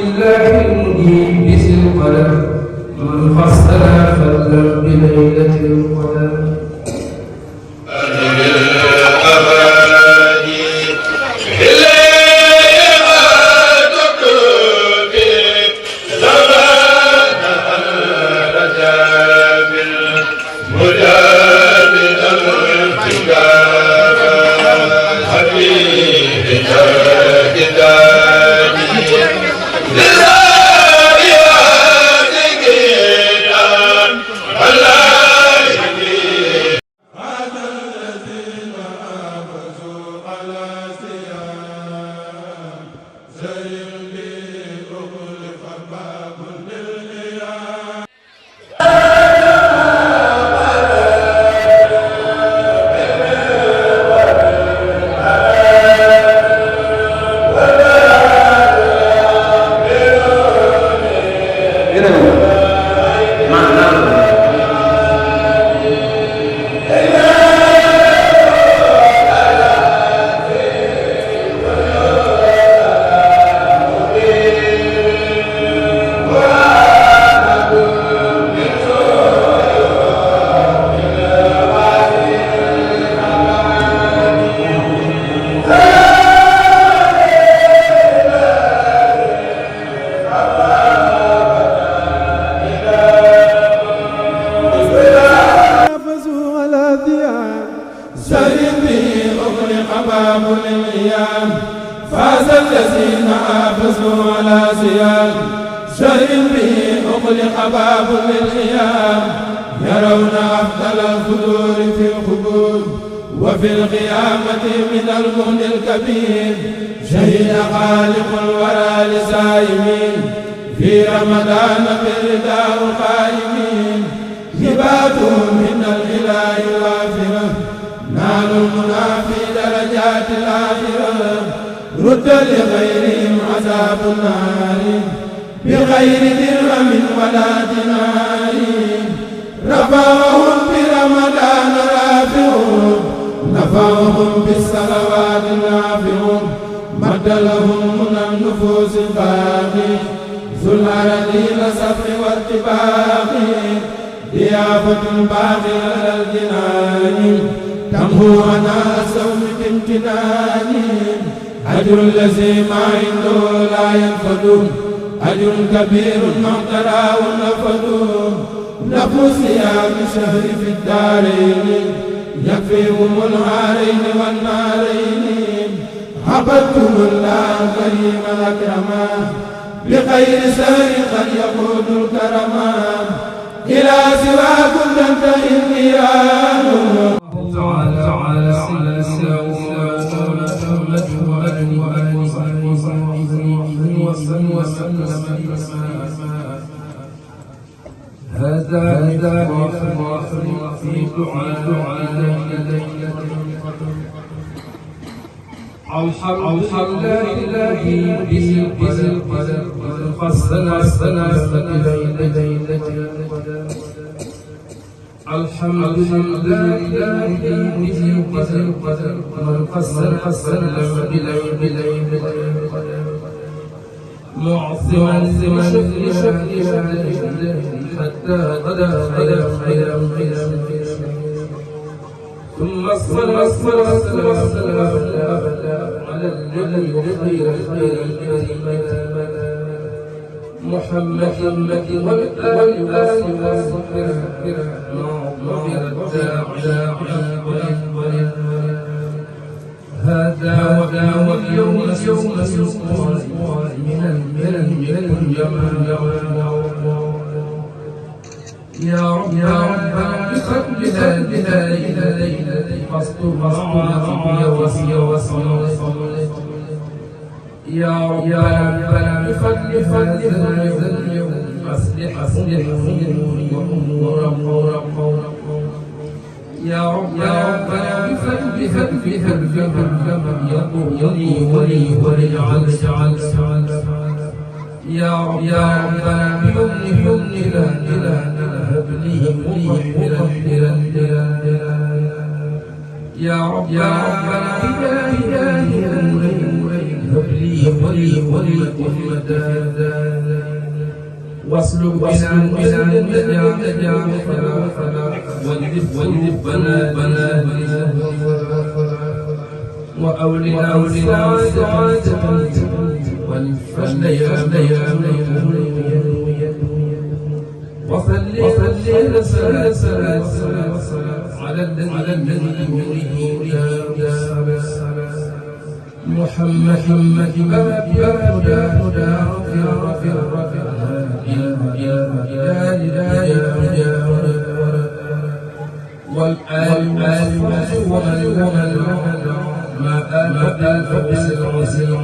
لله المجيب بذي القلم من فصل فضلا بليلة القدر وفي القيامة من المهن الكبير شهد خالق الورى لسائمين في رمضان بالرداء القائمين هباتهم من الإله الغافرة نال المنى في درجات الآخرة رد لغيرهم عذاب النار بغير درهم ولا دينار رفعهم برمضان رافعون نفعهم بالصلوات نافعون مد لهم من النفوس الباقي ذو الأراضين الصفر والطباق ضيافة الباقي على الجنان تمهو عنا الصوم بامتنان أجر الذي ما عنده لا ينفد أجر كبير مقترى ونفد نفو صيام شهر في الدارين يكفيهم الهارين والنارين عبدتم الله الكريم الأكرم بخير سهر قد يقود الكرم إلى سواكم تنتهي النيران تعالى هذا في دعاء الحمد لله به القدر فصل بليلة الحمد لله به القدر فصل بليلة معظما لشكل حتى غدا خيرا ثم الصلاة على الذي خير الكريم محمد والآل والصحبه هذا واليوم يسقون من يا رب بفضل هذه الليلة فاستر وصل يا رب بفضل هذا اليوم أصلح أمور يا رب بفضل يقول وليجعل يا رب بيمن لا هب لي مطهرا يا رب بإله هب لي أمة واسلك بنا النجاة فلا واجلب بنا وأولنا سعادة والفضل يا وصلي الصلاة على الذي محمد هدى في والآل ومن ما آل العظيم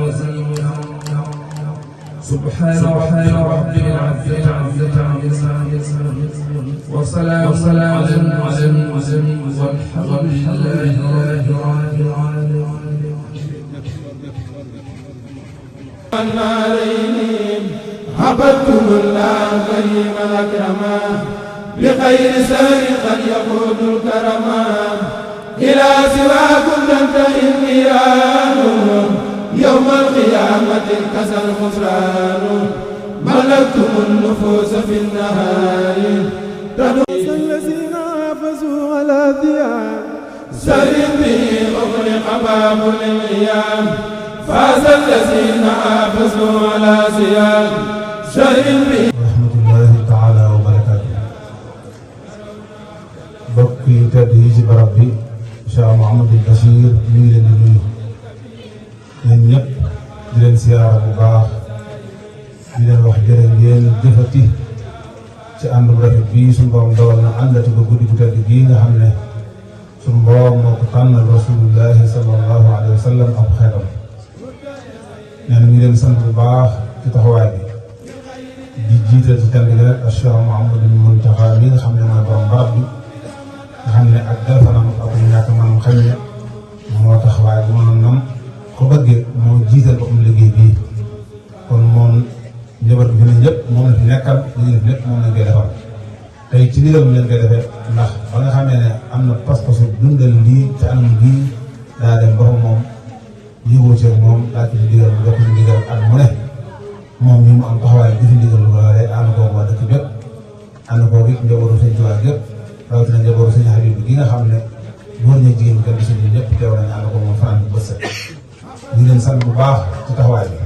سبحان ربك وسلام على المرسلين والحمد لله رب العالمين. عليهم عبدتم الله كريم الأكرما بخير سار قد يقود الكرما إلى سواكم تنتهي النيران يوم القيامة كسى الخسران ملكتم النفوس في النهار الذين حافظوا على ثياب سر به أغلق باب للقيام فاز الذين حافظوا على ثياب سر به ورحمة الله تعالى وبركاته. bokk yi tedd yi ci barab bi Cheikh Mouhamadou Bachir mi ngi leen di nuyu yéen ñëpp di leen siyaara bu baax di leen wax jërë ngeen jëfati ci ànd bu rafet bii suñu borom dogal na àndati ko guddi gu tedd gii nga xam ne suñu borom moo ko tànnal rasulullahi sallallahu alayhi wa sallam ak xeetam nee na ñu leen sant bu baax ci taxawaay bi di jiital ci tànn gi rek ak Cheikh Mouhamadou Mountakha mi nga xam ne mooy borom barab bi nga xam ne ak delfanam ak ñàkk manam xañ ne moo tax waaye bu mënoon nam ko bëggee moo jiital ba am liggéey bii kon moom njaboot bi fi ne ñëpp moom la fi nekkal li ñu def lépp moom lañ koy defal tey ci ndigal mu leen koy defee ndax ba nga xamee ne am na pas-pasu dundal lii ci anam gii daa dem ba fa moom yëgoo ci moom daa ci ndigal mu jox ko ndigal at mu ne moom ñi mu am taxawaay bi fi ndigal lu loolee ànd koog waa dëkk bépp ànd koog it njabootu sëñ Tuubaa gépp rawatina njabootu sëñ Habib bi gi nga xam ne góor ñi jigéen ñi kenn du si ñëpp teew nañu ànd koog moom fanaan bi bët set ñu leen sant bu baax ci taxawaay bi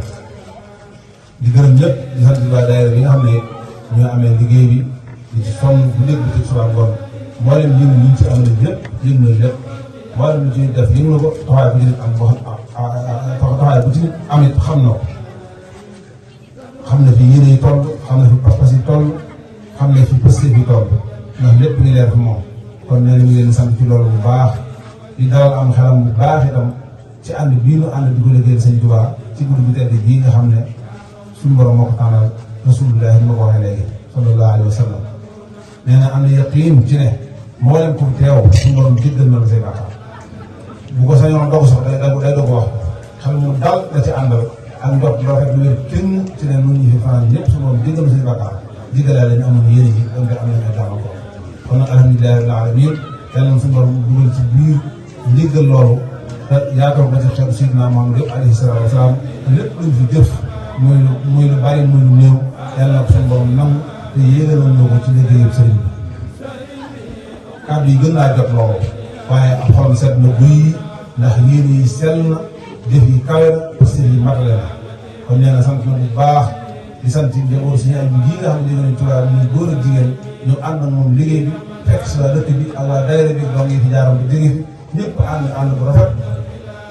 di gërëm ñëpp di sant waa daayira bi nga xam ne ñoo amee liggéey bi di ci sonn bu nekk bi ci suba ngoon mboolem yëngu ñu ci am nañ lépp yëngu nañ lépp mboolem lu ci def yëngu na ko taxawaay bu ci nit am boo taxawaay bu ci nit am it xam na ko xam na fi yéene yi toll xam na fi pas-pas yi toll xam na fi pëste yi toll ndax lépp ngi leer fi moom kon nee na ñu leen sant ci loolu bu baax di dalal am xelam bu baax itam ci ànd bii nu ànd di ko liggéeyal Sëñ Tuubaa ci guddi bu tedd bii nga xam ne suñu borom moo ko tànnal rasulullahi ma ko waxee léegi sallallahu alayhi wa sallam nee na am na yaqiin ci ne mboolem ku teew suñu borom jéggal na la say bàkkaar bu ko sañoon dogu sax day dogu wax xel mu dal la ci àndal ak ndox loo xam ne kenn ci ne ñun ñu fi fanaan ñëpp suñu borom jéggal na say bàkkaar jéggalaa la ñu amoon yéene ji donc am nañu ay gàllankoor kon nag alhamdulillahi rabbil alamin yàlla na suñu borom dugal ci biir njéggal loolu te yaakaar ko ci xeetu Seydina Muhammad yëpp alayhi salaatu wa salaam lépp luñ fi jëf muy lu bari muy lu néew yàlla na ko suñu borom nangu te yéegaloon na ko ci liggéeyu sëriñ bi kàddu yi gën laa jot loolu waaye ab xolam set na guy ndax yéene yi sell na jëf yi kawe na parce que yi matale na kon nee na sant na bu baax di sant njaboot si ñaar ji nga xam ne dañoo tubaab muy góor ak jigéen ñu ànd ak moom liggéey bi fekk si waa dëkk bi ak waa daayira bi dong yi fi jaaroon bi jóge fi ñëpp ànd bu rafet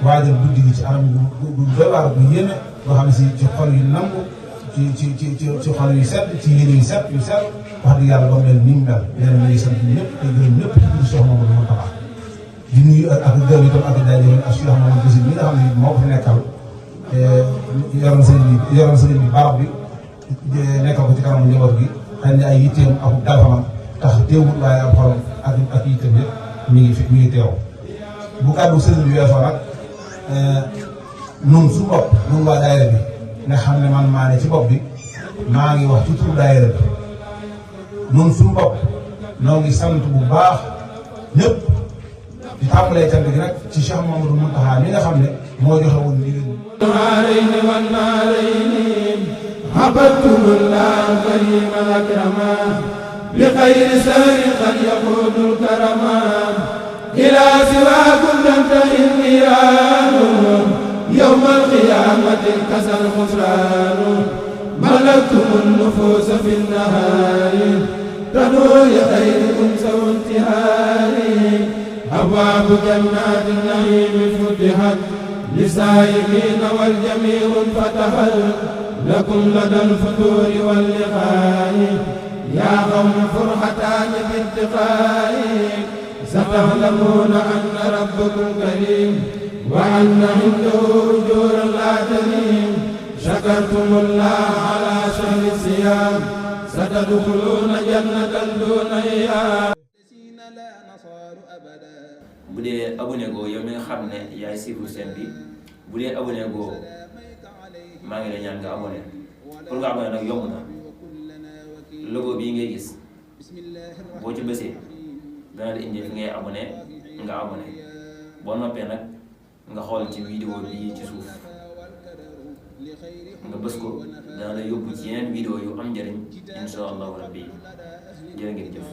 waajal guddi gi ci anam bu doy waar bu yéeme boo xam ne si ci xol yu nangu ci xol yu set ci yéene yu set wax dëgg yàlla ba mel ni mu mel nee na ñu ngi sant ñëpp te gërëm ñëpp ci Cheikh Mamadou Mountakha di nuyu ak gërëm itam ak jaajëfal ak Cheikh Mamadou Bachir mi nga xam ne moo ko fi nekkal yoroon sëriñ bi barab bi nekkal ko ci kanamu njaboot gi xëy na ay yitteem ak dalfanam tax teewul waaye am xolam ak yitteem yëpp mi ngi teew bu kàddu sëriñ bi weesoo nag nun su bopp nun waa daayira bi nga xam ne man maa ne ci bopp bi maa ngi wax ci tur daayira bi nun suñu bopp noo ngi sant bu baax ñëpp di tàmbalee cant gi nag ci Cheikh Mamadou Mountakha mi nga xam ne moo joxe woon ndigal عبدتم الله الكريم الأكرما بخير سار قد يقود الكرما إلى سواكم تنتهي النيران يوم القيامة كسى الخسران ملكتم النفوس في النهار تنور خيركم سوى انتهار أبواب جنات النعيم فتحت للسائلين والجميع انفتحت لكم لدى الفتور واللقاء يا قوم فرحتان بالتقاء ستعلمون أن ربكم كريم وأن عنده أجورا لا تنيم شكرتم الله على شهر الصيام ستدخلون جنة دون إيام. bu dee abonné goo yow mi nga xam ne yaay suivre chaîne bi bu dee abonné goo maa ngi lay ñaan nga abonné pour nga abonné nag yomb na logo bii ngay gis boo ci bësee dana la indi fi ngay abonné nga abonné boo noppee nag nga xool ci vidéo bii ci suuf nga bës ko dana la yóbbu ci yeneen vidéo yu am njëriñ insha allahu rabbi jërë ngeen jëf.